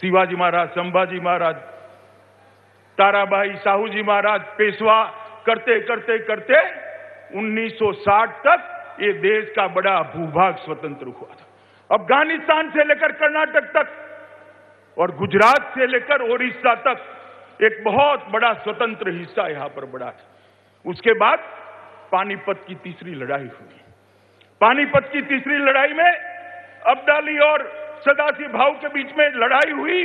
शिवाजी महाराज, संभाजी महाराज, ताराबाई, साहूजी महाराज, पेशवा करते करते करते 1960 तक ये देश का बड़ा भूभाग स्वतंत्र हुआ था। अफगानिस्तान से लेकर कर्नाटक तक और गुजरात से लेकर ओडिशा तक एक बहुत बड़ा स्वतंत्र हिस्सा यहां पर बढ़ा था। उसके बाद पानीपत की तीसरी लड़ाई हुई। पानीपत की तीसरी लड़ाई में अब्दाली और सदाशिव भाऊ के बीच में लड़ाई हुई।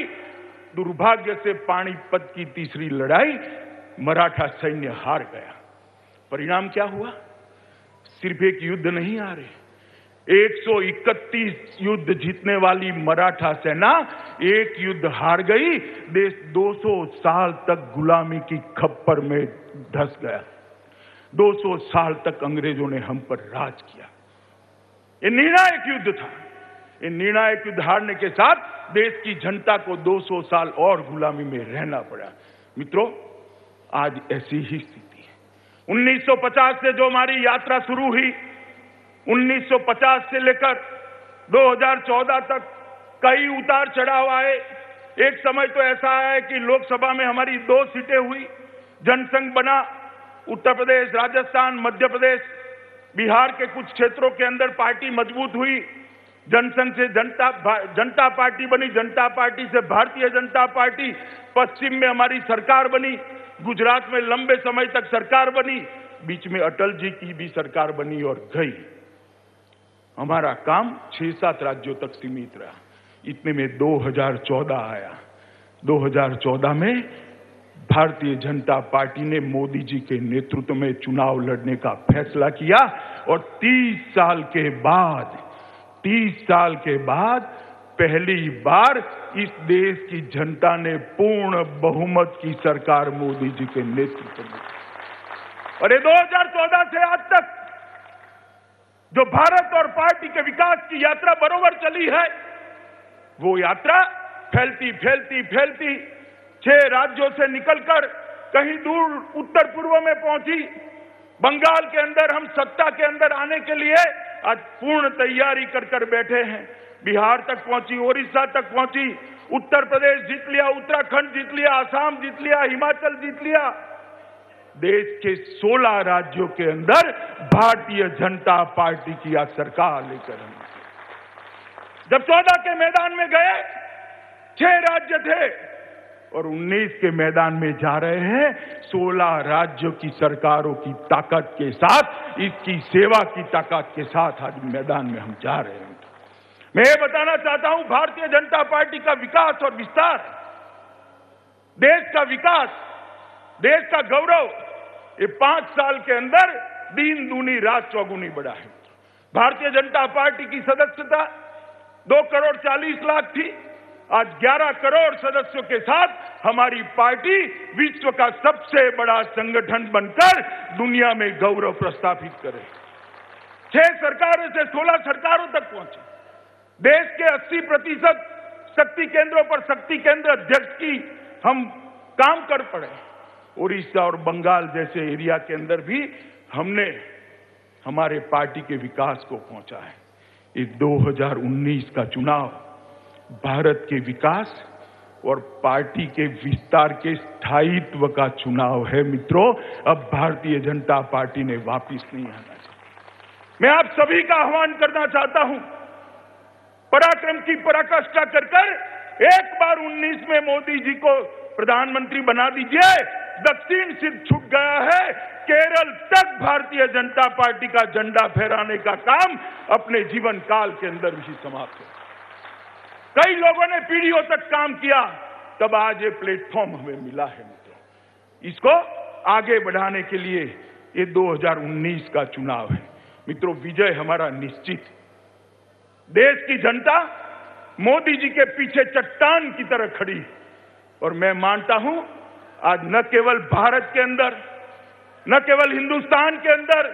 दुर्भाग्य से पानीपत की तीसरी लड़ाई मराठा सैन्य हार गया। परिणाम क्या हुआ? सिर्फ एक युद्ध नहीं हारे, 131 युद्ध जीतने वाली मराठा सेना एक युद्ध हार गई। देश 200 साल तक गुलामी की खप्पर में धंस गया। 200 साल तक अंग्रेजों ने हम पर राज किया। ये निर्णायक युद्ध था। ये निर्णायक युद्ध हारने के साथ देश की जनता को 200 साल और गुलामी में रहना पड़ा। मित्रों, आज ऐसी ही स्थिति है। 1950 से जो हमारी यात्रा शुरू हुई, 1950 से लेकर 2014 तक कई उतार चढ़ाव आए। एक समय तो ऐसा आया कि लोकसभा में हमारी 2 सीटें हुई, जनसंघ बना। उत्तर प्रदेश, राजस्थान, मध्य प्रदेश, बिहार के कुछ क्षेत्रों के अंदर पार्टी मजबूत हुई। जनसंघ से जनता पार्टी बनी, जनता पार्टी से भारतीय जनता पार्टी। पश्चिम में हमारी सरकार बनी, गुजरात में लंबे समय तक सरकार बनी, बीच में अटल जी की भी सरकार बनी और गई। हमारा काम 6-7 राज्यों तक सीमित रहा। इतने में 2014 आया। 2014 में भारतीय जनता पार्टी ने मोदी जी के नेतृत्व में चुनाव लड़ने का फैसला किया और 30 साल के बाद पहली बार इस देश की जनता ने पूर्ण बहुमत की सरकार मोदी जी के नेतृत्व में। और ये 2014 से आज तक जो भारत और पार्टी के विकास की यात्रा बरोबर चली है, वो यात्रा फैलती 6 राज्यों से निकलकर कहीं दूर उत्तर पूर्व में पहुंची। बंगाल के अंदर हम सत्ता के अंदर आने के लिए आज पूर्ण तैयारी कर बैठे हैं। बिहार तक पहुंची, ओडिशा तक पहुंची, उत्तर प्रदेश जीत लिया, उत्तराखंड जीत लिया, असम जीत लिया, हिमाचल जीत लिया। देश के 16 राज्यों के अंदर भारतीय जनता पार्टी की आज सरकार लेकर हम जब 14 के मैदान में गए, 6 राज्य थे और 19 के मैदान में जा रहे हैं। 16 राज्यों की सरकारों की ताकत के साथ, इसकी सेवा की ताकत के साथ आज मैदान में हम जा रहे हैं। मैं ये बताना चाहता हूं, भारतीय जनता पार्टी का विकास और विस्तार, देश का विकास, देश का गौरव, ये 5 साल के अंदर दिन दूनी रात चौगुनी बढ़ा है। भारतीय जनता पार्टी की सदस्यता 2 करोड़ 40 लाख थी। आज 11 करोड़ सदस्यों के साथ हमारी पार्टी विश्व का सबसे बड़ा संगठन बनकर दुनिया में गौरव प्रस्थापित करे। 6 सरकारों से 16 सरकारों तक पहुंचे। देश के 80% शक्ति केंद्रों पर शक्ति केंद्र अध्यक्ष की हम काम कर पड़े। उड़ीसा और बंगाल जैसे एरिया के अंदर भी हमने हमारे पार्टी के विकास को पहुंचा है। इस 2019 का चुनाव भारत के विकास और पार्टी के विस्तार के स्थायित्व का चुनाव है। मित्रों, अब भारतीय जनता पार्टी ने वापस नहीं आना चाहिए। मैं आप सभी का आह्वान करना चाहता हूं, पराक्रम की पराकाष्ठा कर एक बार 19 में मोदी जी को प्रधानमंत्री बना दीजिए। दक्षिण सिर्फ छूट गया है, केरल तक भारतीय जनता पार्टी का झंडा फहराने का काम अपने जीवन काल के अंदर ही समाप्त हो। कई लोगों ने पीढ़ियों तक काम किया, तब आज ये प्लेटफॉर्म हमें मिला है। मित्रों, इसको आगे बढ़ाने के लिए ये 2019 का चुनाव है। मित्रों, विजय हमारा निश्चित। देश की जनता मोदी जी के पीछे चट्टान की तरह खड़ी है और मैं मानता हूं आज न केवल भारत के अंदर, न केवल हिंदुस्तान के अंदर,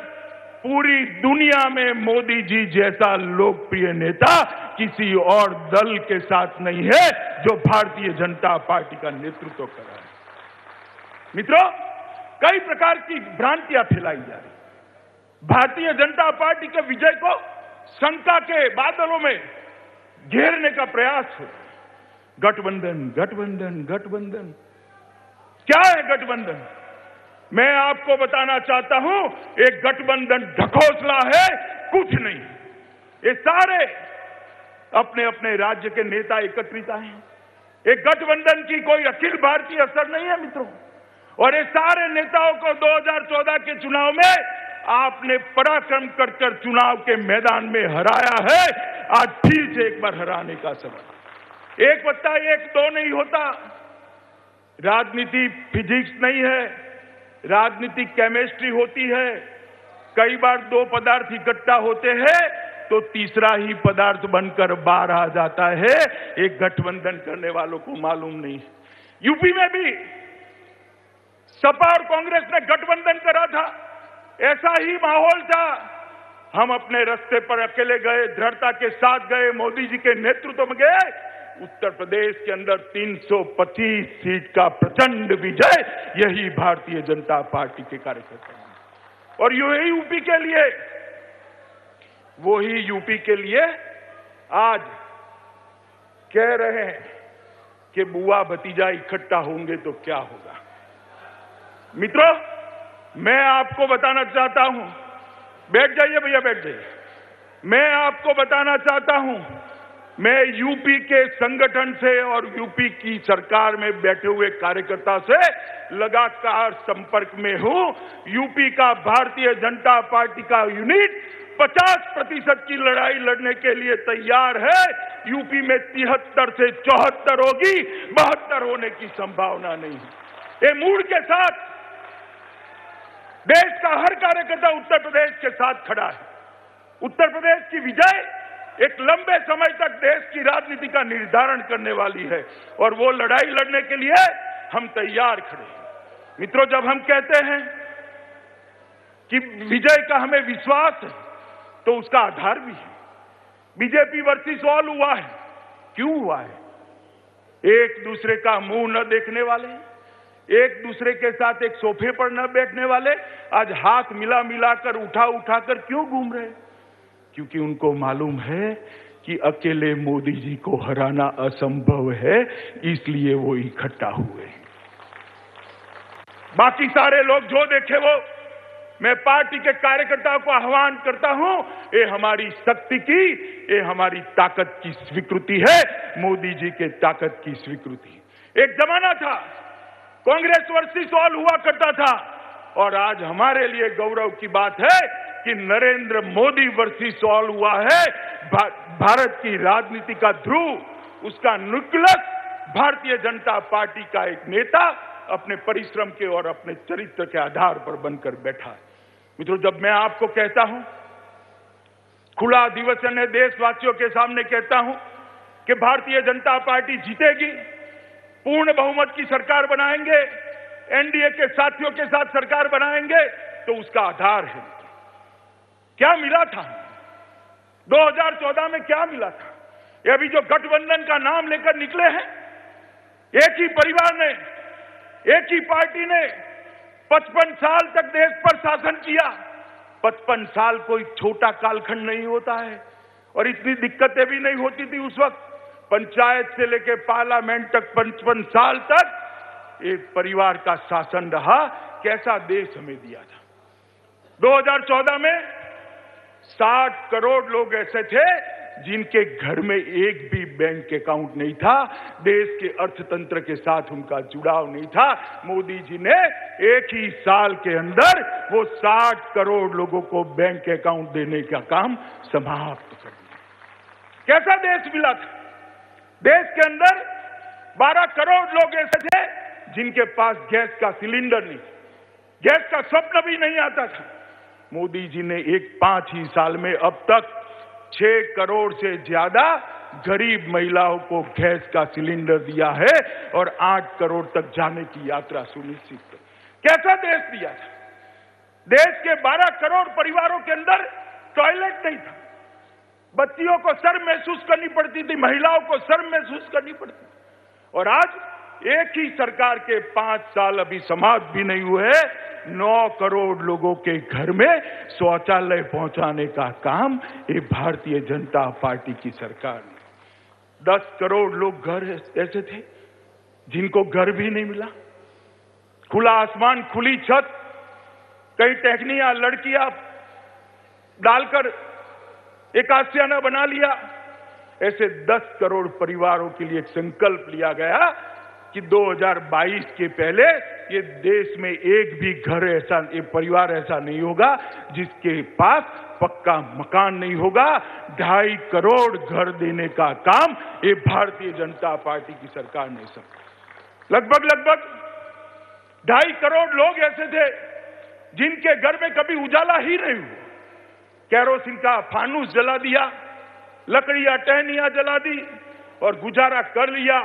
पूरी दुनिया में मोदी जी जैसा लोकप्रिय नेता किसी और दल के साथ नहीं है जो भारतीय जनता पार्टी का नेतृत्व कर रहा है। मित्रों, कई प्रकार की भ्रांतियां फैलाई जा रही। भारतीय जनता पार्टी के विजय को शंका के बादलों में घेरने का प्रयास हो। गठबंधन गठबंधन गठबंधन। क्या है गठबंधन? मैं आपको बताना चाहता हूं, एक गठबंधन ढकोसला है, कुछ नहीं। ये सारे अपने अपने राज्य के नेता एकत्रित आए हैं। एक गठबंधन की कोई अखिल भारतीय असर नहीं है मित्रों। और ये सारे नेताओं को 2014 के चुनाव में आपने पराक्रम कर चुनाव के मैदान में हराया है। आज फिर से एक बार हराने का समय। 1+1 नहीं होता। राजनीति फिजिक्स नहीं है, राजनीति केमिस्ट्री होती है। कई बार 2 पदार्थ इकट्ठा होते हैं तो तीसरा ही पदार्थ बनकर बाहर आ जाता है। एक गठबंधन करने वालों को मालूम नहीं। यूपी में भी सपा और कांग्रेस ने गठबंधन करा था, ऐसा ही माहौल था। हम अपने रास्ते पर अकेले गए, दृढ़ता के साथ गए, मोदी जी के नेतृत्व में गए। उत्तर प्रदेश के अंदर 325 सीट का प्रचंड विजय यही भारतीय जनता पार्टी के कार्यकर्ता हैं। और यही यूपी के लिए, वही यूपी के लिए आज कह रहे हैं कि बुआ भतीजा इकट्ठा होंगे तो क्या होगा। मित्रों, मैं आपको बताना चाहता हूं, बैठ जाइए भैया, बैठ जाइए। मैं आपको बताना चाहता हूं, मैं यूपी के संगठन से और यूपी की सरकार में बैठे हुए कार्यकर्ता से लगातार संपर्क में हूं। यूपी का भारतीय जनता पार्टी का यूनिट 50% की लड़ाई लड़ने के लिए तैयार है। यूपी में 73 से 74 होगी, 72 होने की संभावना नहीं है। ये मूड के साथ देश का हर कार्यकर्ता उत्तर प्रदेश के साथ खड़ा है। उत्तर प्रदेश की विजय एक लंबे समय तक देश की राजनीति का निर्धारण करने वाली है और वो लड़ाई लड़ने के लिए हम तैयार खड़े हैं। मित्रों, जब हम कहते हैं कि विजय का हमें विश्वास है तो उसका आधार भी है। बीजेपी वर्सेस ऑल हुआ है। क्यों हुआ है? एक दूसरे का मुंह न देखने वाले, एक दूसरे के साथ एक सोफे पर न बैठने वाले आज हाथ मिला मिलाकर उठाकर क्यों घूम रहे? क्योंकि उनको मालूम है कि अकेले मोदी जी को हराना असंभव है, इसलिए वो इकट्ठा हुए। बाकी सारे लोग जो देखे वो, मैं पार्टी के कार्यकर्ताओं को आह्वान करता हूं, ये हमारी शक्ति की, ये हमारी ताकत की स्वीकृति है, मोदी जी के ताकत की स्वीकृति। एक जमाना था कांग्रेस वर्सेस ऑल हुआ करता था और आज हमारे लिए गौरव की बात है कि नरेंद्र मोदी वर्सेस ऑल हुआ है। भारत की राजनीति का ध्रुव, उसका न्यूक्लियस भारतीय जनता पार्टी का एक नेता अपने परिश्रम के और अपने चरित्र के आधार पर बनकर बैठा है। मित्रों, जब मैं आपको कहता हूं, खुला अधिवेशन है, देशवासियों के सामने कहता हूं कि भारतीय जनता पार्टी जीतेगी, पूर्ण बहुमत की सरकार बनाएंगे, एनडीए के साथियों के साथ सरकार बनाएंगे, तो उसका आधार है। क्या मिला था 2014 में? क्या मिला था? ये अभी जो गठबंधन का नाम लेकर निकले हैं, एक ही परिवार ने, एक ही पार्टी ने 55 साल तक देश पर शासन किया। 55 साल कोई छोटा कालखंड नहीं होता है और इतनी दिक्कतें भी नहीं होती थी उस वक्त। पंचायत से लेकर पार्लियामेंट तक 55 साल तक एक परिवार का शासन रहा। कैसा देश हमें दिया था। 2014 में 60 करोड़ लोग ऐसे थे जिनके घर में एक भी बैंक अकाउंट नहीं था, देश के अर्थतंत्र के साथ उनका जुड़ाव नहीं था। मोदी जी ने एक ही साल के अंदर वो 60 करोड़ लोगों को बैंक अकाउंट देने का काम समाप्त कर दिया। कैसा देश मिला था? देश के अंदर 12 करोड़ लोग ऐसे थे जिनके पास गैस का सिलेंडर नहीं, गैस का स्वप्न भी नहीं आता था। मोदी जी ने 5 ही साल में अब तक 6 करोड़ से ज्यादा गरीब महिलाओं को गैस का सिलेंडर दिया है और 8 करोड़ तक जाने की यात्रा सुनिश्चित कर। कैसा देश दिया था? देश के 12 करोड़ परिवारों के अंदर टॉयलेट नहीं था। बच्चियों को शर्म महसूस करनी पड़ती थी, महिलाओं को शर्म महसूस करनी पड़ती थी। और आज एक ही सरकार के 5 साल अभी समाप्त भी नहीं हुए, 9 करोड़ लोगों के घर में शौचालय पहुंचाने का काम ये भारतीय जनता पार्टी की सरकार ने। 10 करोड़ लोग घर ऐसे थे जिनको घर भी नहीं मिला। खुला आसमान, खुली छत, कई टहनियां लड़कियां डालकर एक आशियाना बना लिया। ऐसे 10 करोड़ परिवारों के लिए एक संकल्प लिया गया कि 2022 के पहले ये देश में एक भी घर ऐसा, एक परिवार ऐसा नहीं होगा जिसके पास पक्का मकान नहीं होगा। 2.5 करोड़ घर देने का काम ये भारतीय जनता पार्टी की सरकार ने सब लगभग 2.5 करोड़ लोग ऐसे थे जिनके घर में कभी उजाला ही नहीं हुआ। केरोसिन का फानूस जला दिया, लकड़ियां टहनियां जला दी और गुजारा कर लिया।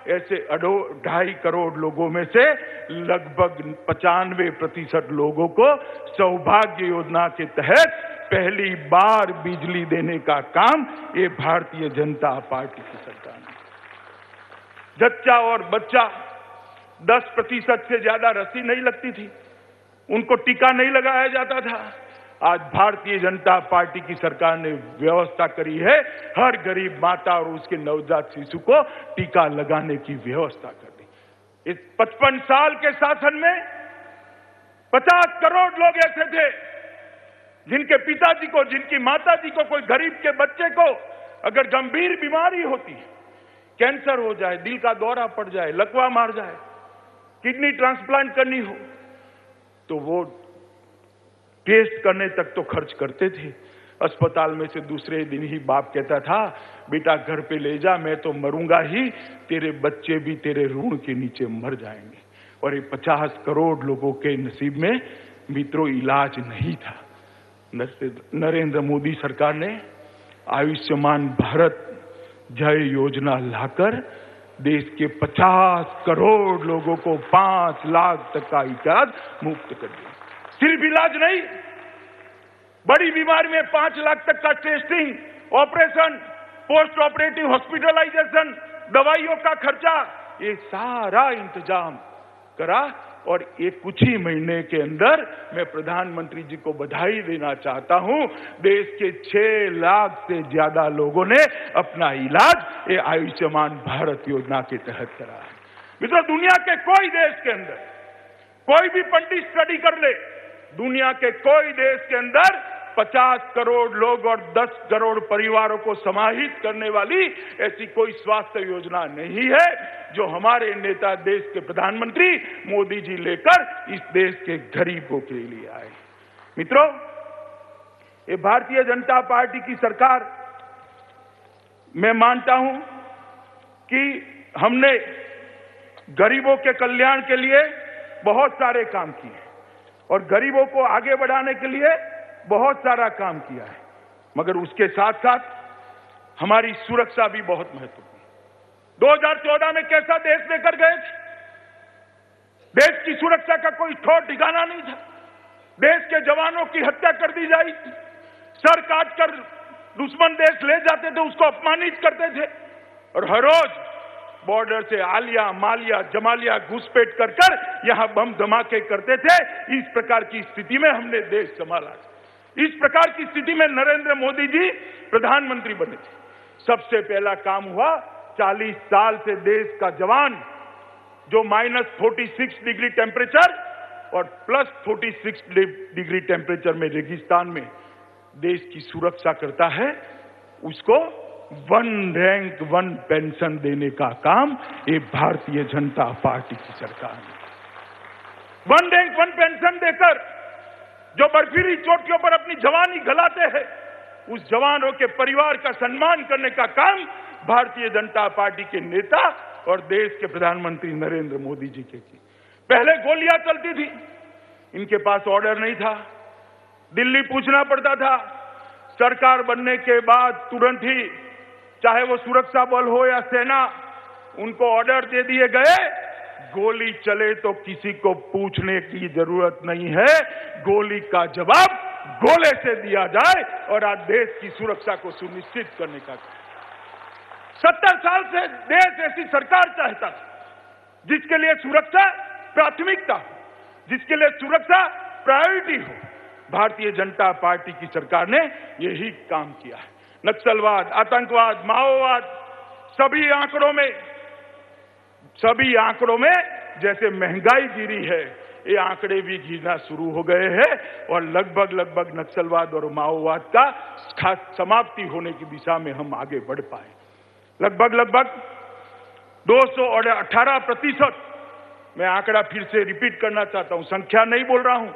ऐसे 2.5 करोड़ लोगों में से लगभग 95% लोगों को सौभाग्य योजना के तहत पहली बार बिजली देने का काम ये भारतीय जनता पार्टी की सरकार ने। जच्चा और बच्चा 10% से ज्यादा रस्सी नहीं लगती थी, उनको टीका नहीं लगाया जाता था। आज भारतीय जनता पार्टी की सरकार ने व्यवस्था करी है, हर गरीब माता और उसके नवजात शिशु को टीका लगाने की व्यवस्था कर दी। इस 55 साल के शासन में 50 करोड़ लोग ऐसे थे जिनके पिताजी को, जिनकी माताजी को, कोई गरीब के बच्चे को अगर गंभीर बीमारी होती है, कैंसर हो जाए, दिल का दौरा पड़ जाए, लकवा मार जाए, किडनी ट्रांसप्लांट करनी हो, तो वो टेस्ट करने तक तो खर्च करते थे। अस्पताल में से दूसरे दिन ही बाप कहता था, बेटा घर पे ले जा, मैं तो मरूंगा ही, तेरे बच्चे भी तेरे ऋण के नीचे मर जाएंगे। और ये 50 करोड़ लोगों के नसीब में मित्रों इलाज नहीं था। नरेंद्र मोदी सरकार ने आयुष्मान भारत जय योजना लाकर देश के 50 करोड़ लोगों को 5 लाख तक का इलाज मुफ्त कर दिया। सिर्फ इलाज नहीं, बड़ी बीमारी में 5 लाख तक का testing, operation, post operative hospitalisation, दवाइयों का खर्चा, ये सारा इंतजाम करा। और एक कुछ ही महीने के अंदर मैं प्रधानमंत्री जी को बधाई देना चाहता हूं, देश के 6 लाख से ज्यादा लोगों ने अपना इलाज ये आयुष्मान भारत योजना के तहत करा है। मित्रों, दुनिया के कोई देश के अंदर, कोई भी पंडित स्टडी कर ले, दुनिया के कोई देश के अंदर 50 करोड़ लोग और 10 करोड़ परिवारों को समाहित करने वाली ऐसी कोई स्वास्थ्य योजना नहीं है जो हमारे नेता, देश के प्रधानमंत्री मोदी जी लेकर इस देश के गरीबों के लिए आए। मित्रों, ये भारतीय जनता पार्टी की सरकार, मैं मानता हूं कि हमने गरीबों के कल्याण के लिए बहुत सारे काम किए और गरीबों को आगे बढ़ाने के लिए बहुत सारा काम किया है, मगर उसके साथ साथ हमारी सुरक्षा भी बहुत महत्वपूर्ण। 2014 में कैसा देश लेकर गए थे? देश की सुरक्षा का कोई ठोर ठिकाना नहीं था। देश के जवानों की हत्या कर दी जाती, सर काटकर दुश्मन देश ले जाते थे, उसको अपमानित करते थे और हर रोज बॉर्डर से आलिया, मालिया, जमालिया घुसपैठ कर कर यहां बम धमाके करते थे। इस प्रकार की स्थिति में हमने देश संभाला। इस प्रकार की स्थिति में नरेंद्र मोदी जी प्रधानमंत्री बने थे। सबसे पहला काम हुआ, 40 साल से देश का जवान जो -46 डिग्री टेम्परेचर और +46 डिग्री टेम्परेचर में रेगिस्तान में देश की सुरक्षा करता है, उसको 1 रैंक 1 पेंशन देने का काम ये भारतीय जनता पार्टी की सरकार ने 1 रैंक 1 पेंशन देकर जो बर्फीली चोटियों पर अपनी जवानी गलाते हैं, उस जवानों के परिवार का सम्मान करने का काम भारतीय जनता पार्टी के नेता और देश के प्रधानमंत्री नरेंद्र मोदी जी के की। पहले गोलियां चलती थी, इनके पास ऑर्डर नहीं था, दिल्ली पूछना पड़ता था। सरकार बनने के बाद तुरंत ही, चाहे वो सुरक्षा बल हो या सेना, उनको ऑर्डर दे दिए गए, गोली चले तो किसी को पूछने की जरूरत नहीं है, गोली का जवाब गोले से दिया जाए और आज देश की सुरक्षा को सुनिश्चित करने का। 70 साल से देश ऐसी सरकार चाहता था जिसके लिए सुरक्षा प्राथमिकता हो, जिसके लिए सुरक्षा प्रायोरिटी हो। भारतीय जनता पार्टी की सरकार ने यही काम किया है। नक्सलवाद, आतंकवाद, माओवाद, सभी आंकड़ों में जैसे महंगाई गिरी है, ये आंकड़े भी गिरना शुरू हो गए हैं और लगभग नक्सलवाद और माओवाद का समाप्ति होने की दिशा में हम आगे बढ़ पाए। लगभग 218%, मैं आंकड़ा फिर से रिपीट करना चाहता हूं, संख्या नहीं बोल रहा हूं,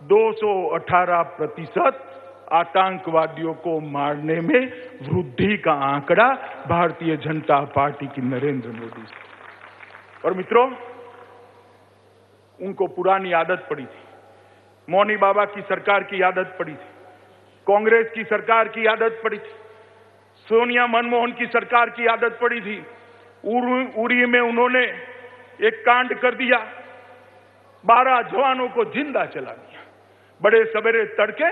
218% आतंकवादियों को मारने में वृद्धि का आंकड़ा भारतीय जनता पार्टी की नरेंद्र मोदी से। और मित्रों, उनको पुरानी आदत पड़ी थी, मौनी बाबा की सरकार की आदत पड़ी थी, कांग्रेस की सरकार की आदत पड़ी थी, सोनिया मनमोहन की सरकार की आदत पड़ी थी। उरी में उन्होंने एक कांड कर दिया, 12 जवानों को जिंदा जला दिया। बड़े सवेरे तड़के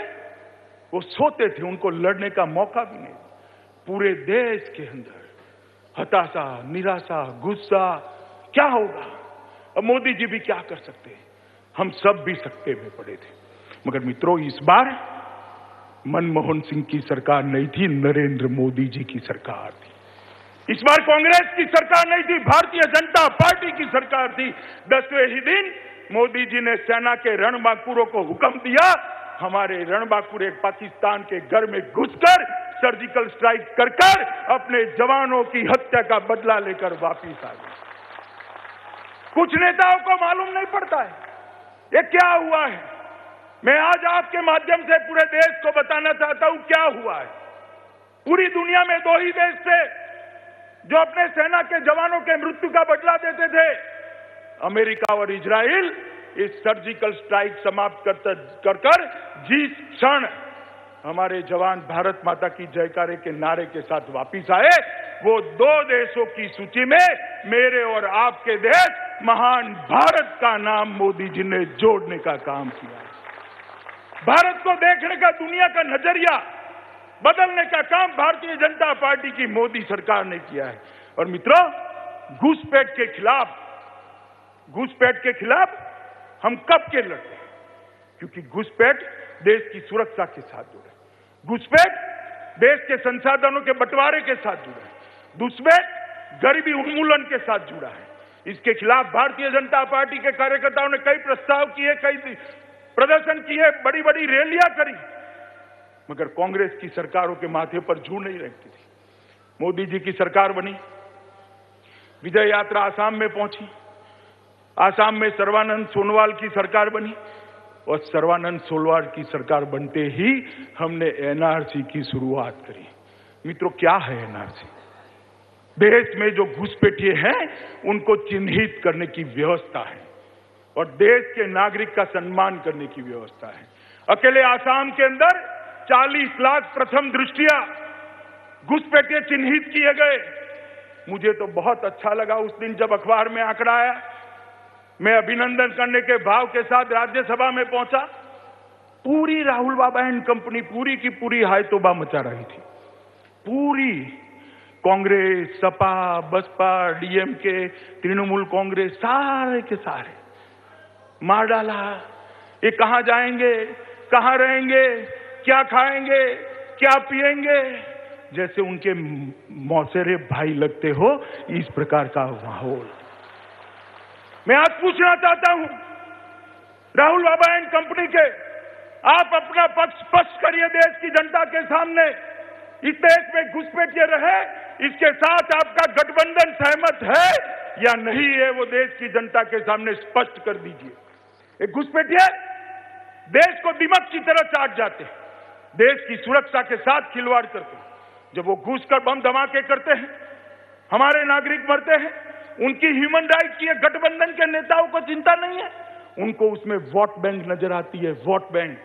वो सोते थे, उनको लड़ने का मौका भी नहीं। पूरे देश के अंदर हताशा, निराशा, गुस्सा, क्या होगा, अब मोदी जी भी क्या कर सकते हैं, हम सब भी सकते में पड़े थे। मगर मित्रों, इस बार मनमोहन सिंह की सरकार नहीं थी, नरेंद्र मोदी जी की सरकार थी। इस बार कांग्रेस की सरकार नहीं थी, भारतीय जनता पार्टी की सरकार थी। 10वें ही दिन मोदी जी ने सेना के रणबांकुरों को हुक्म दिया, हमारे रणबांकुर एक पाकिस्तान के घर में घुसकर सर्जिकल स्ट्राइक कर अपने जवानों की हत्या का बदला लेकर वापिस आ गए। कुछ नेताओं को मालूम नहीं पड़ता है ये क्या हुआ है। मैं आज आपके माध्यम से पूरे देश को बताना चाहता हूं क्या हुआ है। पूरी दुनिया में 2 ही देश थे जो अपने सेना के जवानों के मृत्यु का बदला देते थे, अमेरिका और इजराइल। इस सर्जिकल स्ट्राइक समाप्त कर जिस क्षण हमारे जवान भारत माता की जयकारे के नारे के साथ वापिस आए, वो 2 देशों की सूची में मेरे और आपके देश महान भारत का नाम मोदी जी ने जोड़ने का काम किया। भारत को देखने का, दुनिया का नजरिया बदलने का काम भारतीय जनता पार्टी की मोदी सरकार ने किया है। और मित्रों, घुसपैठ के खिलाफ हम कब के लड़ते हैं, क्योंकि घुसपैठ देश की सुरक्षा के साथ जुड़े, घुसपैठ देश के संसाधनों के बंटवारे के साथ जुड़ा है, घुसपैठ गरीबी उन्मूलन के साथ जुड़ा है। इसके खिलाफ भारतीय जनता पार्टी के कार्यकर्ताओं ने कई प्रस्ताव किए, कई प्रदर्शन किए, बड़ी बड़ी रैलियां करी, मगर कांग्रेस की सरकारों के माथे पर जू नहीं रखती थी। मोदी जी की सरकार बनी, विजय यात्रा आसाम में पहुंची, आसाम में सर्बानंद सोनोवाल की सरकार बनी और सर्बानंद सोनोवाल की सरकार बनते ही हमने एनआरसी की शुरुआत करी। मित्रों, क्या है एनआरसी? देश में जो घुसपैठिए हैं उनको चिन्हित करने की व्यवस्था है और देश के नागरिक का सम्मान करने की व्यवस्था है। अकेले आसाम के अंदर 40 लाख प्रथम दृष्टिया घुसपैठिए चिन्हित किए गए। मुझे तो बहुत अच्छा लगा उस दिन जब अखबार में आंकड़ा आया। मैं अभिनंदन करने के भाव के साथ राज्यसभा में पहुंचा। पूरी राहुल बाबा एंड कंपनी पूरी की पूरी हाय तौबा मचा रही थी। पूरी कांग्रेस, सपा, बसपा, डीएमके, तृणमूल कांग्रेस, सारे के सारे मार डाला। ये कहां जाएंगे, कहां रहेंगे, क्या खाएंगे, क्या पिएंगे, जैसे उनके मौसेरे भाई लगते हो, इस प्रकार का माहौल। मैं आज पूछना चाहता हूं राहुल बाबा एंड कंपनी के, आप अपना पक्ष स्पष्ट करिए देश की जनता के सामने। इस देश में घुसपैठिए रहे, इसके साथ आपका गठबंधन सहमत है या नहीं है, वो देश की जनता के सामने स्पष्ट कर दीजिए। एक घुसपैठिए देश को दीमक की तरह चाट जाते हैं, देश की सुरक्षा के साथ खिलवाड़ करते हैं। जब वो घुसकर बम धमाके करते हैं, हमारे नागरिक मरते हैं, उनकी ह्यूमन राइट की गठबंधन के नेताओं को चिंता नहीं है, उनको उसमें वोट बैंक नजर आती है, वोट बैंक।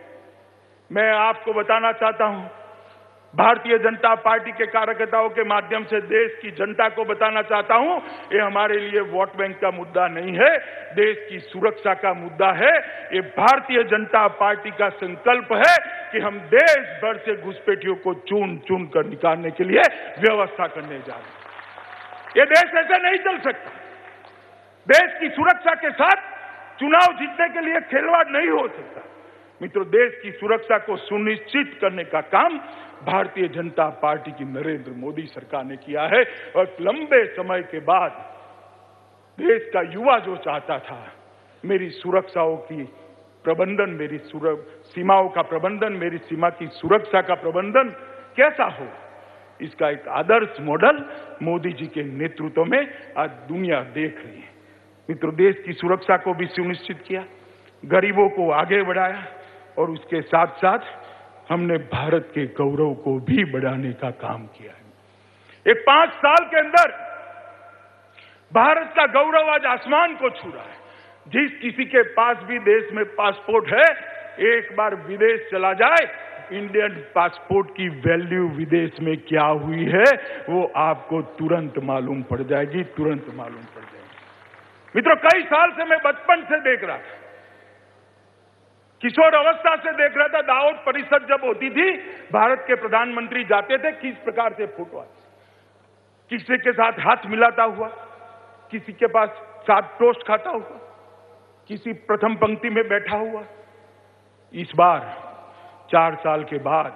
मैं आपको बताना चाहता हूं, भारतीय जनता पार्टी के कार्यकर्ताओं के माध्यम से देश की जनता को बताना चाहता हूं, ये हमारे लिए वोट बैंक का मुद्दा नहीं है, देश की सुरक्षा का मुद्दा है। ये भारतीय जनता पार्टी का संकल्प है कि हम देश भर से घुसपैठियों को चुन चुन कर निकालने के लिए व्यवस्था करने जा रहे हैं। ये देश ऐसे नहीं चल सकता। देश की सुरक्षा के साथ चुनाव जीतने के लिए खिलवाड़ नहीं हो सकता। मित्रों, देश की सुरक्षा को सुनिश्चित करने का काम भारतीय जनता पार्टी की नरेंद्र मोदी सरकार ने किया है। और लंबे समय के बाद देश का युवा जो चाहता था मेरी सुरक्षाओं की प्रबंधन, मेरी सीमाओं का प्रबंधन, मेरी सीमा की सुरक्षा का प्रबंधन कैसा हो, इसका एक आदर्श मॉडल मोदी जी के नेतृत्व में आज दुनिया देख रही है। मित्रों, देश की सुरक्षा को भी सुनिश्चित किया, गरीबों को आगे बढ़ाया और उसके साथ साथ हमने भारत के गौरव को भी बढ़ाने का काम किया है। एक 5 साल के अंदर भारत का गौरव आज आसमान को छू रहा है। जिस किसी के पास भी देश में पासपोर्ट है, एक बार विदेश चला जाए, इंडियन पासपोर्ट की वैल्यू विदेश में क्या हुई है वो आपको तुरंत मालूम पड़ जाएगी, तुरंत मालूम पड़ जाएगी। मित्रों, कई साल से मैं बचपन से देख रहा था, किशोर अवस्था से देख रहा था, दावोस परिषद जब होती थी, भारत के प्रधानमंत्री जाते थे, किस प्रकार से फोटो आती, किसी के साथ हाथ मिलाता हुआ, किसी के पास साथ टोस्ट खाता हुआ, किसी प्रथम पंक्ति में बैठा हुआ। इस बार 4 साल के बाद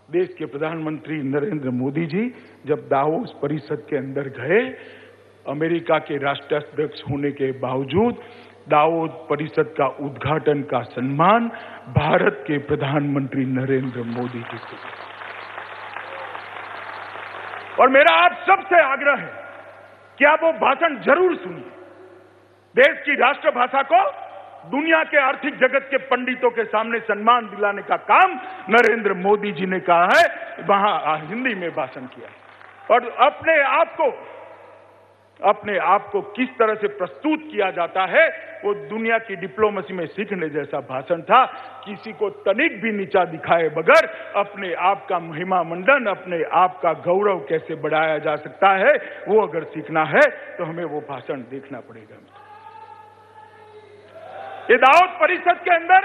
देश के प्रधानमंत्री नरेंद्र मोदी जी जब दावोस परिषद के अंदर गए, अमेरिका के राष्ट्राध्यक्ष होने के बावजूद दावोस परिषद का उद्घाटन का सम्मान भारत के प्रधानमंत्री नरेंद्र मोदी जी को। और मेरा आप सबसे आग्रह है कि आप वो भाषण जरूर सुनिए। देश की राष्ट्रभाषा को दुनिया के आर्थिक जगत के पंडितों के सामने सम्मान दिलाने का काम नरेंद्र मोदी जी ने कहा है, वहां हिंदी में भाषण किया है। और अपने आप को किस तरह से प्रस्तुत किया जाता है वो दुनिया की डिप्लोमेसी में सीखने जैसा भाषण था। किसी को तनिक भी नीचा दिखाए बगैर अपने आप का महिमा मंडन, अपने आप का गौरव कैसे बढ़ाया जा सकता है, वो अगर सीखना है तो हमें वो भाषण देखना पड़ेगा। ये दावोस परिषद के अंदर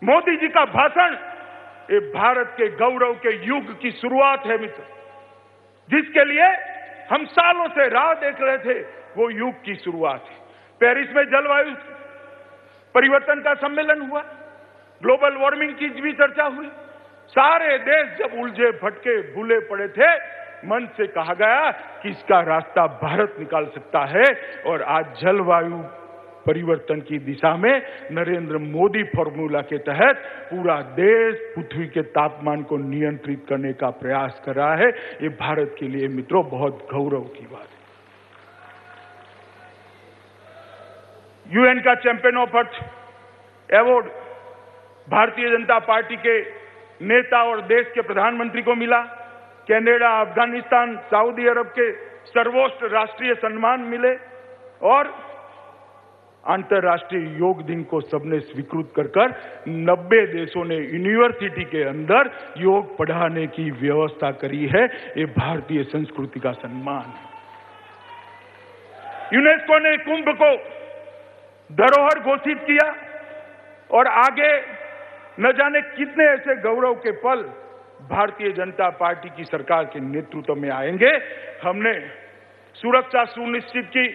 मोदी जी का भाषण ये भारत के गौरव के युग की शुरुआत है मित्र, जिसके लिए हम सालों से राह देख रहे थे, वो युग की शुरुआत है। पेरिस में जलवायु परिवर्तन का सम्मेलन हुआ, ग्लोबल वार्मिंग की भी चर्चा हुई। सारे देश जब उलझे भटके भूले पड़े थे, मन से कहा गया कि इसका रास्ता भारत निकाल सकता है। और आज जलवायु परिवर्तन की दिशा में नरेंद्र मोदी फॉर्मूला के तहत पूरा देश पृथ्वी के तापमान को नियंत्रित करने का प्रयास कर रहा है। ये भारत के लिए मित्रों बहुत गौरव की बात है। यूएन का champion of earth award Bharatiya Janata party के नेता और देश के प्रधानमंत्री को मिला। कनाडा, अफगानिस्तान, सऊदी अरब के सर्वोच्च राष्ट्रीय सम्मान मिले और अंतर्राष्ट्रीय योग दिन को सबने स्वीकृत कर 90 देशों ने यूनिवर्सिटी के अंदर योग पढ़ाने की व्यवस्था करी है। ये भारतीय संस्कृति का सम्मान है। यूनेस्को ने कुंभ को धरोहर घोषित किया और आगे न जाने कितने ऐसे गौरव के पल भारतीय जनता पार्टी की सरकार के नेतृत्व में आएंगे। हमने सुरक्षा सुनिश्चित की,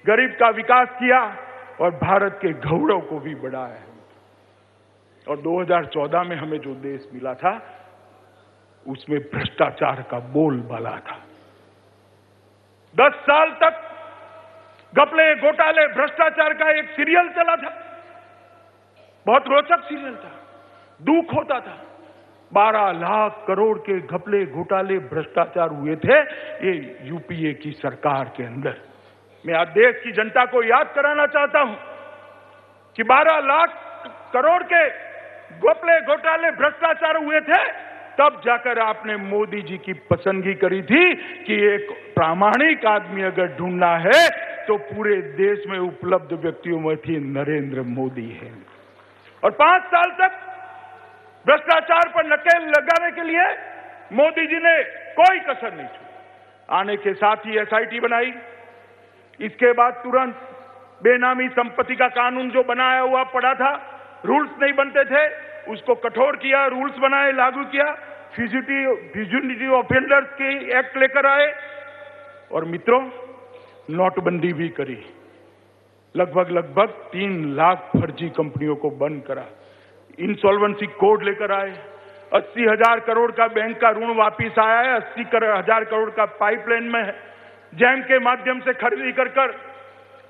गरीब का विकास किया और भारत के गौरव को भी बढ़ाया है। और 2014 में हमें जो देश मिला था उसमें भ्रष्टाचार का बोलबाला था। 10 साल तक घपले, घोटाले, भ्रष्टाचार का एक सीरियल चला था, बहुत रोचक सीरियल था, दुख होता था। 12 लाख करोड़ के घपले, घोटाले, भ्रष्टाचार हुए थे ये यूपीए की सरकार के अंदर। मैं आज देश की जनता को याद कराना चाहता हूं कि 12 लाख करोड़ के घपले, घोटाले, भ्रष्टाचार हुए थे, तब जाकर आपने मोदी जी की पसंदगी करी थी कि एक प्रामाणिक आदमी अगर ढूंढना है तो पूरे देश में उपलब्ध व्यक्तियों में थी नरेंद्र मोदी है। और 5 साल तक भ्रष्टाचार पर नकेल लगाने के लिए मोदी जी ने कोई कसर नहीं छोड़ी। आने के साथ ही एसआईटी बनाई, इसके बाद तुरंत बेनामी संपत्ति का कानून जो बनाया हुआ पड़ा था, रूल्स नहीं बनते थे, उसको कठोर किया, रूल्स बनाए, लागू किया, फ्यूजिटिव ऑफेंडर्स की एक्ट लेकर आए और मित्रों नोटबंदी भी करी। लगभग 3 लाख फर्जी कंपनियों को बंद करा, इंसॉल्वेंसी कोड लेकर आए, 80,000 करोड़ का बैंक का ऋण वापिस आया है, 80,000 करोड़ का पाइपलाइन में है। जैम के माध्यम से खरीदी कर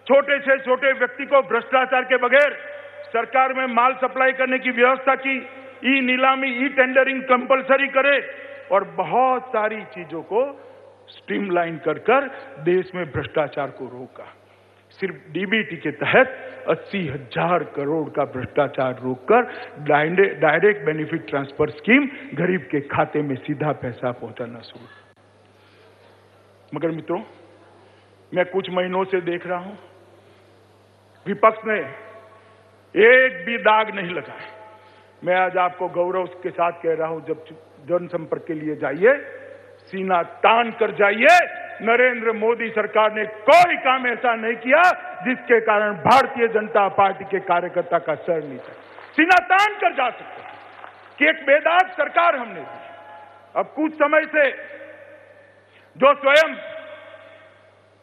छोटे से छोटे व्यक्ति को भ्रष्टाचार के बगैर सरकार में माल सप्लाई करने की व्यवस्था की, ई नीलामी, ई टेंडरिंग कंपलसरी करे और बहुत सारी चीजों को स्ट्रीमलाइन कर देश में भ्रष्टाचार को रोका। सिर्फ डीबीटी के तहत 80,000 करोड़ का भ्रष्टाचार रोककर डायरेक्ट बेनिफिट ट्रांसफर स्कीम गरीब के खाते में सीधा पैसा पहुंचाना शुरू। मगर मित्रों, मैं कुछ महीनों से देख रहा हूं विपक्ष ने एक भी दाग नहीं लगाए। मैं आज आपको गौरव के साथ कह रहा हूं, जब जनसंपर्क के लिए जाइए, सीना तान कर जाइए। नरेंद्र मोदी सरकार ने कोई काम ऐसा नहीं किया जिसके कारण भारतीय जनता पार्टी के कार्यकर्ता का सर नीचे। सीना तान कर जा सकते हैं कि एक बेदाग सरकार हमने दी। अब कुछ समय से जो स्वयं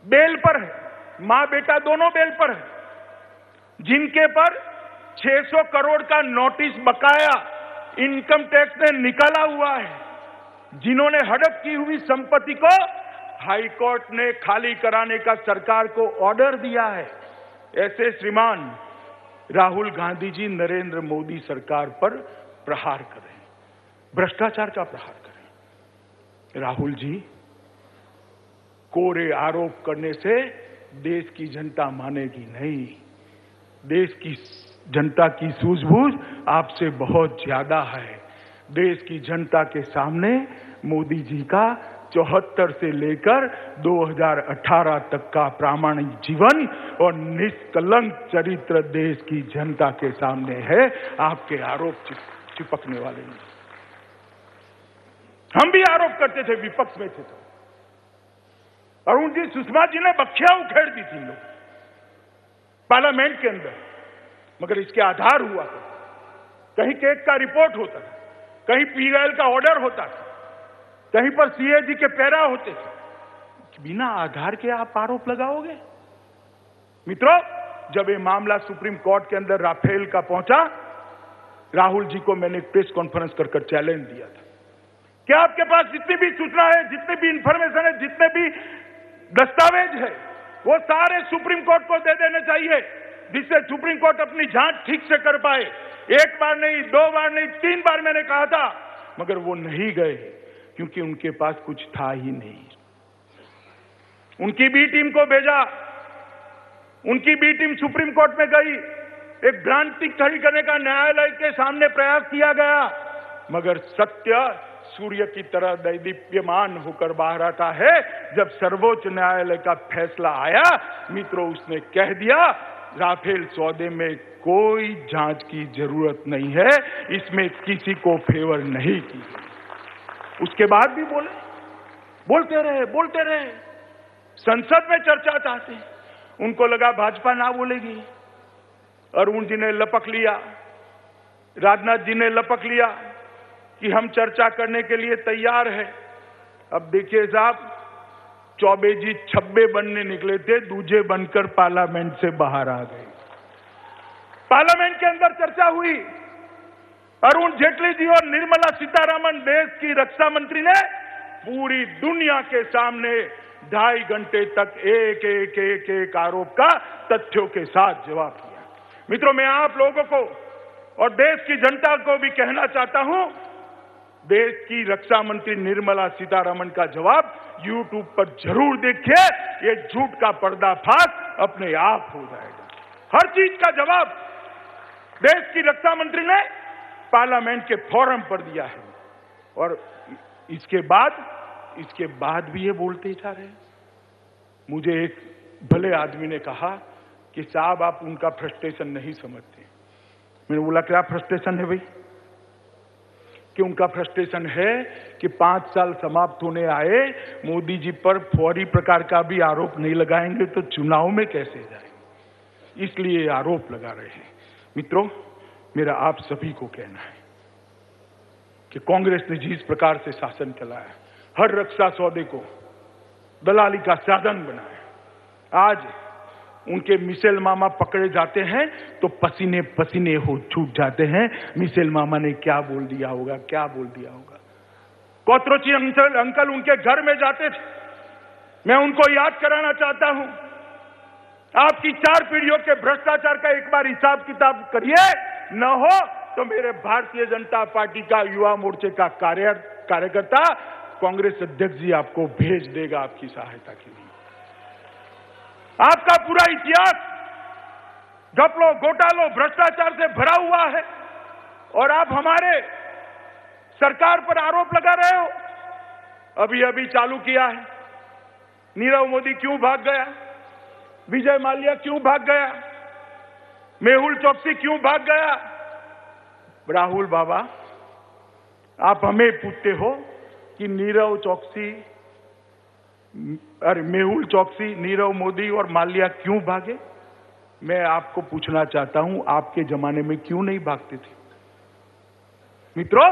बेल पर है, मां बेटा दोनों बेल पर है, जिनके पर 600 करोड़ का नोटिस बकाया इनकम टैक्स ने निकाला हुआ है, जिन्होंने हड़प की हुई संपत्ति को हाईकोर्ट ने खाली कराने का सरकार को ऑर्डर दिया है, ऐसे श्रीमान राहुल गांधी जी नरेंद्र मोदी सरकार पर प्रहार करें, भ्रष्टाचार का प्रहार करें। राहुल जी, कोरे आरोप करने से देश की जनता मानेगी नहीं। देश की जनता की सूझबूझ आपसे बहुत ज्यादा है। देश की जनता के सामने मोदी जी का 74 से लेकर 2018 तक का प्रामाणिक जीवन और निष्कलंक चरित्र देश की जनता के सामने है। आपके आरोप चिपकने वाले नहीं। हम भी आरोप करते थे, विपक्ष में थे तो अरुण जी, सुषमा जी ने बख्शिया उखेड़ दी थी लोग पार्लियामेंट के अंदर, मगर इसके आधार हुआ था। कहीं केक का रिपोर्ट होता था, कहीं पीएल का ऑर्डर होता था, कहीं पर सीएजी के पैरा होते थे। बिना आधार के आप आरोप लगाओगे? मित्रों, जब ये मामला सुप्रीम कोर्ट के अंदर राफेल का पहुंचा, राहुल जी को मैंने प्रेस कॉन्फ्रेंस कर चैलेंज दिया था कि आपके पास जितनी भी सूचना है, जितनी भी इंफॉर्मेशन है, जितने भी दस्तावेज है, वो सारे सुप्रीम कोर्ट को दे देने चाहिए, जिससे सुप्रीम कोर्ट अपनी जांच ठीक से कर पाए। एक बार नहीं, 2 बार नहीं, 3 बार मैंने कहा था, मगर वो नहीं गए क्योंकि उनके पास कुछ था ही नहीं। उनकी बी टीम को भेजा, उनकी बी टीम सुप्रीम कोर्ट में गई, एक भ्रांति खड़ी करने का न्यायालय के सामने प्रयास किया गया, मगर सत्य सूर्य की तरह दैदीप्यमान होकर बाहर आता है। जब सर्वोच्च न्यायालय का फैसला आया, मित्रों, उसने कह दिया राफेल सौदे में कोई जांच की जरूरत नहीं है, इसमें किसी को फेवर नहीं की। उसके बाद भी बोलते रहे। संसद में चर्चा चाहते, उनको लगा भाजपा ना बोलेगी। अरुण जी ने लपक लिया, राजनाथ जी ने लपक लिया कि हम चर्चा करने के लिए तैयार है। अब देखिए साहब, चौबे जी छब्बे बनने निकले थे, दूजे बनकर पार्लियामेंट से बाहर आ गए। पार्लियामेंट के अंदर चर्चा हुई। अरुण जेटली जी और निर्मला सीतारमण, देश की रक्षा मंत्री, ने पूरी दुनिया के सामने 2.5 घंटे तक एक आरोप का तथ्यों के साथ जवाब दिया। मित्रों, मैं आप लोगों को और देश की जनता को भी कहना चाहता हूं, देश की रक्षा मंत्री निर्मला सीतारमण का जवाब YouTube पर जरूर देखिए। ये झूठ का पर्दाफाश अपने आप हो जाएगा। हर चीज का जवाब देश की रक्षा मंत्री ने पार्लियामेंट के फोरम पर दिया है, और इसके बाद भी ये बोलते जा रहे हैं। मुझे एक भले आदमी ने कहा कि साहब, आप उनका फ्रस्ट्रेशन नहीं समझते। मैंने बोला, क्या फ्रस्ट्रेशन है भाई? कि उनका फ्रस्ट्रेशन है कि 5 साल समाप्त होने आए, मोदी जी पर फौरी प्रकार का भी आरोप नहीं लगाएंगे तो चुनाव में कैसे जाएंगे, इसलिए आरोप लगा रहे हैं। मित्रों, मेरा आप सभी को कहना है कि कांग्रेस ने जिस प्रकार से शासन चलाया, हर रक्षा सौदे को दलाली का साधन बनाया, आज उनके मिशेल मामा पकड़े जाते हैं तो पसीने पसीने हो छूट जाते हैं। मिशेल मामा ने क्या बोल दिया होगा, क्या बोल दिया होगा। कोत्रोची अंकल उनके घर में जाते थे। मैं उनको याद कराना चाहता हूं, आपकी 4 पीढ़ियों के भ्रष्टाचार का एक बार हिसाब किताब करिए, न हो तो मेरे भारतीय जनता पार्टी का युवा मोर्चे का कार्यकर्ता कांग्रेस अध्यक्ष जी आपको भेज देगा आपकी सहायता के लिए। आपका पूरा इतिहास घपलों, घोटालों, भ्रष्टाचार से भरा हुआ है और आप हमारे सरकार पर आरोप लगा रहे हो। अभी अभी चालू किया है। नीरव मोदी क्यों भाग गया? विजय माल्या क्यों भाग गया? मेहुल चोकसी क्यों भाग गया? राहुल बाबा, आप हमें पूछते हो कि नीरव चोकसी, अरे मेहुल चोकसी, नीरव मोदी और माल्या क्यों भागे? मैं आपको पूछना चाहता हूं, आपके जमाने में क्यों नहीं भागते थे? मित्रों,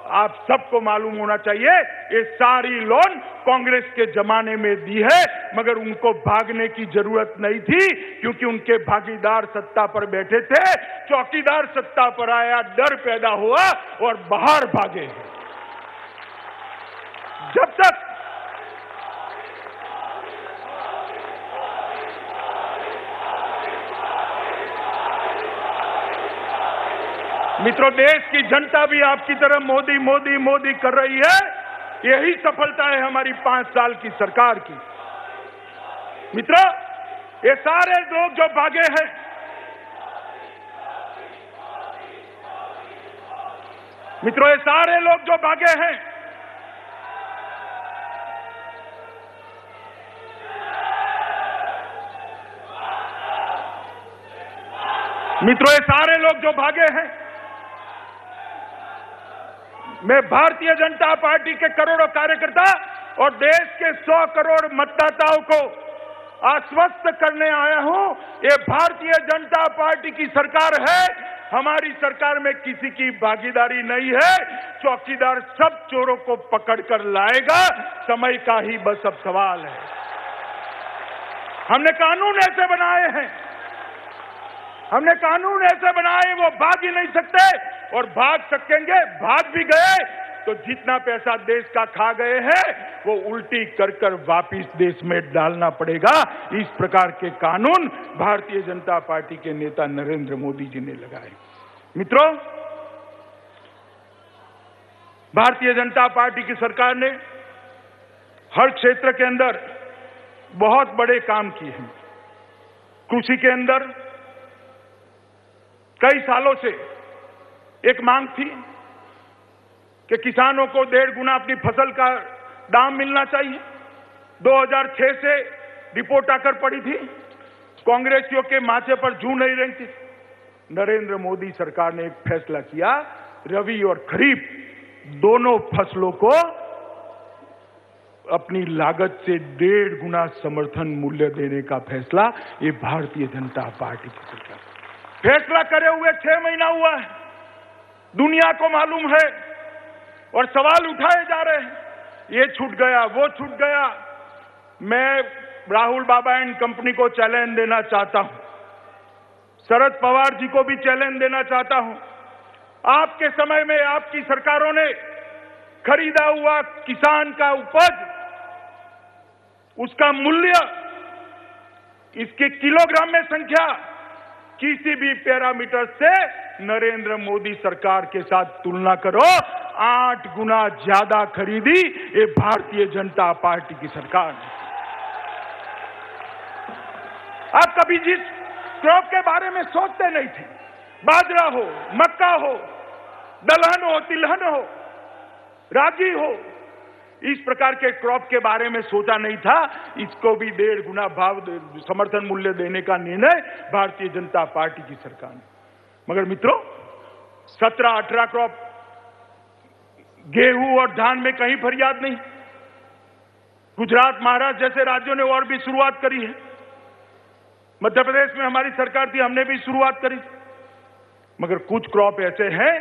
आप सबको मालूम होना चाहिए ये सारी लोन कांग्रेस के जमाने में दी है, मगर उनको भागने की जरूरत नहीं थी क्योंकि उनके भागीदार सत्ता पर बैठे थे। चौकीदार सत्ता पर आया, डर पैदा हुआ और बाहर भागे। जब तक मित्रों, देश की जनता भी आपकी तरह मोदी मोदी मोदी कर रही है। यही सफलता है हमारी 5 साल की सरकार की। मित्रों, ये सारे लोग जो भागे हैं, मित्रों ये सारे लोग जो भागे हैं, मित्रों ये सारे लोग जो भागे हैं, मैं भारतीय जनता पार्टी के करोड़ों कार्यकर्ता और देश के 100 करोड़ मतदाताओं को आश्वस्त करने आया हूं, ये भारतीय जनता पार्टी की सरकार है। हमारी सरकार में किसी की भागीदारी नहीं है। चौकीदार सब चोरों को पकड़कर लाएगा, समय का ही बस अब सवाल है। हमने कानून ऐसे बनाए हैं, हमने कानून ऐसे बनाए वो भाग ही नहीं सकते, और भाग सकेंगे, भाग भी गए तो जितना पैसा देश का खा गए हैं वो उल्टी कर कर वापिस देश में डालना पड़ेगा। इस प्रकार के कानून भारतीय जनता पार्टी के नेता नरेंद्र मोदी जी ने लगाए। मित्रों, भारतीय जनता पार्टी की सरकार ने हर क्षेत्र के अंदर बहुत बड़े काम किए हैं। कृषि के अंदर कई सालों से एक मांग थी कि किसानों को 1.5 गुना अपनी फसल का दाम मिलना चाहिए। 2006 से रिपोर्ट आकर पड़ी थी, कांग्रेसियों के माथे पर जू नहीं रही थी। नरेंद्र मोदी सरकार ने एक फैसला किया, रबी और खरीफ दोनों फसलों को अपनी लागत से 1.5 गुना समर्थन मूल्य देने का फैसला ये भारतीय जनता पार्टी की सरकार फैसला करे हुए 6 महीना हुआ है। दुनिया को मालूम है और सवाल उठाए जा रहे हैं, ये छूट गया, वो छूट गया। मैं राहुल बाबा एंड कंपनी को चैलेंज देना चाहता हूं, शरद पवार जी को भी चैलेंज देना चाहता हूं। आपके समय में आपकी सरकारों ने खरीदा हुआ किसान का उपज, उसका मूल्य, इसके किलोग्राम में संख्या किसी भी पैरामीटर से नरेंद्र मोदी सरकार के साथ तुलना करो, 8 गुना ज्यादा खरीदी ये भारतीय जनता पार्टी की सरकार ने। आप कभी जिस क्रॉप के बारे में सोचते नहीं थे, बाजरा हो, मक्का हो, दलहन हो, तिलहन हो, रागी हो, इस प्रकार के क्रॉप के बारे में सोचा नहीं था। इसको भी 1.5 गुना भाव समर्थन मूल्य देने का निर्णय भारतीय जनता पार्टी की सरकार ने। मगर मित्रों, 17-18 क्रॉप गेहूं और धान में कहीं फरियाद नहीं। गुजरात, महाराष्ट्र जैसे राज्यों ने और भी शुरुआत करी है। मध्य प्रदेश में हमारी सरकार थी, हमने भी शुरुआत करी। मगर कुछ क्रॉप ऐसे हैं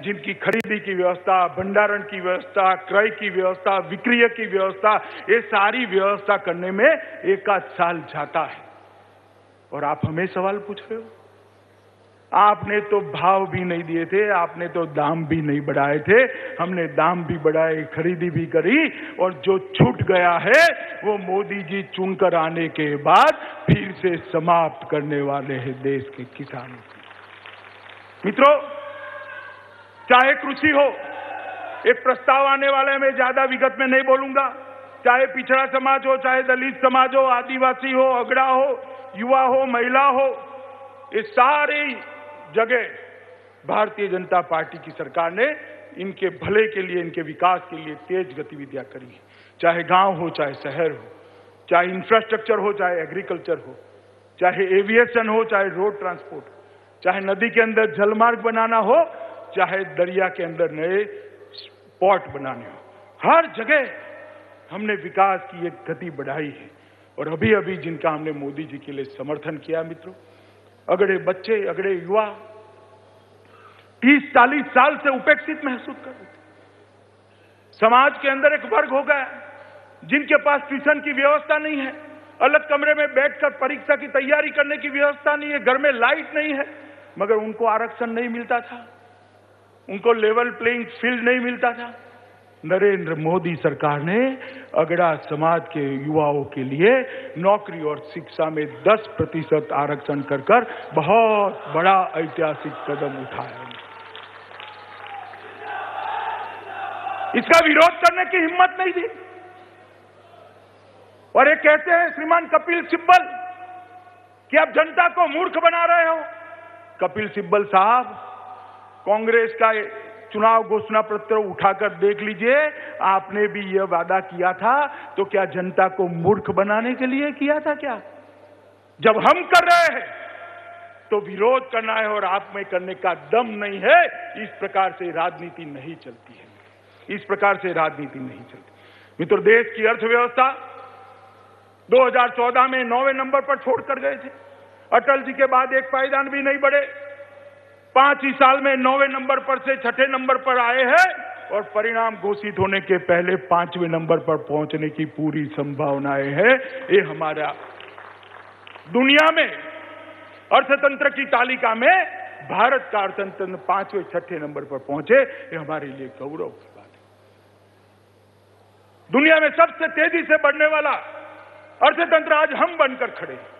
जिनकी खरीदी की व्यवस्था, भंडारण की व्यवस्था, क्रय की व्यवस्था, विक्रय की व्यवस्था, ये सारी व्यवस्था करने में 1 आध साल जाता है। और आप हमें सवाल पूछ रहे हो? आपने तो भाव भी नहीं दिए थे, आपने तो दाम भी नहीं बढ़ाए थे। हमने दाम भी बढ़ाए, खरीदी भी करी, और जो छूट गया है वो मोदी जी चुनकर आने के बाद फिर से समाप्त करने वाले हैं देश के किसानों की। मित्रों, चाहे कृषि हो, एक प्रस्ताव आने वाला है, मैं ज्यादा विगत में नहीं बोलूंगा। चाहे पिछड़ा समाज हो, चाहे दलित समाज हो, आदिवासी हो, अगड़ा हो, युवा हो, महिला हो, ये सारी जगह भारतीय जनता पार्टी की सरकार ने इनके भले के लिए, इनके विकास के लिए तेज गतिविधियां करी है। चाहे गांव हो, चाहे शहर हो, चाहे इंफ्रास्ट्रक्चर हो, चाहे एग्रीकल्चर हो, चाहे एविएशन हो, चाहे रोड ट्रांसपोर्ट, चाहे नदी के अंदर जलमार्ग बनाना हो, चाहे दरिया के अंदर नए पोर्ट बनाने हो, हर जगह हमने विकास की एक गति बढ़ाई है। और अभी अभी जिनका हमने मोदी जी के लिए समर्थन किया मित्रों, अगड़े बच्चे, अगड़े युवा 30-40 साल से उपेक्षित महसूस कर रहे थे। समाज के अंदर एक वर्ग हो गया जिनके पास ट्यूशन की व्यवस्था नहीं है, अलग कमरे में बैठकर परीक्षा की तैयारी करने की व्यवस्था नहीं है, घर में लाइट नहीं है, मगर उनको आरक्षण नहीं मिलता था, उनको लेवल प्लेइंग फील्ड नहीं मिलता था। नरेंद्र मोदी सरकार ने अगड़ा समाज के युवाओं के लिए नौकरी और शिक्षा में 10% आरक्षण कर बहुत बड़ा ऐतिहासिक कदम उठाया। इसका विरोध करने की हिम्मत नहीं थी। और ये कहते हैं श्रीमान कपिल सिब्बल कि आप जनता को मूर्ख बना रहे हो। कपिल सिब्बल साहब, कांग्रेस का चुनाव घोषणा पत्र उठाकर देख लीजिए, आपने भी यह वादा किया था, तो क्या जनता को मूर्ख बनाने के लिए किया था क्या? जब हम कर रहे हैं तो विरोध करना है, और आप में करने का दम नहीं है। इस प्रकार से राजनीति नहीं चलती है, इस प्रकार से राजनीति नहीं चलती। मित्रों, देश की अर्थव्यवस्था 2014 में 9वें नंबर पर छोड़कर गए थे। अटल जी के बाद एक पायदान भी नहीं बढ़े। 5 ही साल में 9वें नंबर पर से 6ठे नंबर पर आए हैं, और परिणाम घोषित होने के पहले 5वें नंबर पर पहुंचने की पूरी संभावनाएं हैं। ये हमारा दुनिया में अर्थतंत्र की तालिका में भारत का अर्थतंत्र 5वें 6ठे नंबर पर पहुंचे, ये हमारे लिए गौरव की बात है। दुनिया में सबसे तेजी से बढ़ने वाला अर्थतंत्र आज हम बनकर खड़े हैं।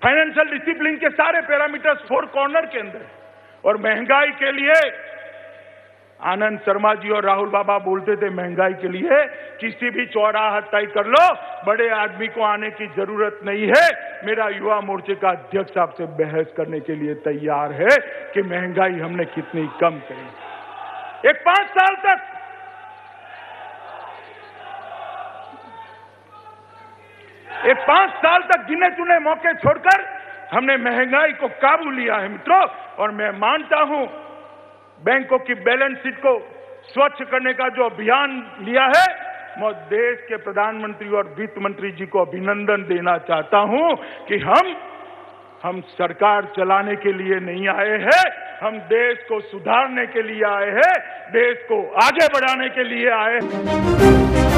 फाइनेंशियल डिसिप्लिन के सारे पैरामीटर्स 4 कॉर्नर के अंदर है। और महंगाई के लिए आनंद शर्मा जी और राहुल बाबा बोलते थे, महंगाई के लिए किसी भी चौराहा तय कर लो, बड़े आदमी को आने की जरूरत नहीं है। मेरा युवा मोर्चे का अध्यक्ष आपसे बहस करने के लिए तैयार है कि महंगाई हमने कितनी कम करी। एक 5 साल तक एक 5 साल तक गिने चुने मौके छोड़कर हमने महंगाई को काबू लिया है मित्रों। और मैं मानता हूं, बैंकों की बैलेंस शीट को स्वच्छ करने का जो अभियान लिया है, मैं देश के प्रधानमंत्री और वित्त मंत्री जी को अभिनंदन देना चाहता हूं कि हम सरकार चलाने के लिए नहीं आए हैं, हम देश को सुधारने के लिए आए हैं, देश को आगे बढ़ाने के लिए आए हैं।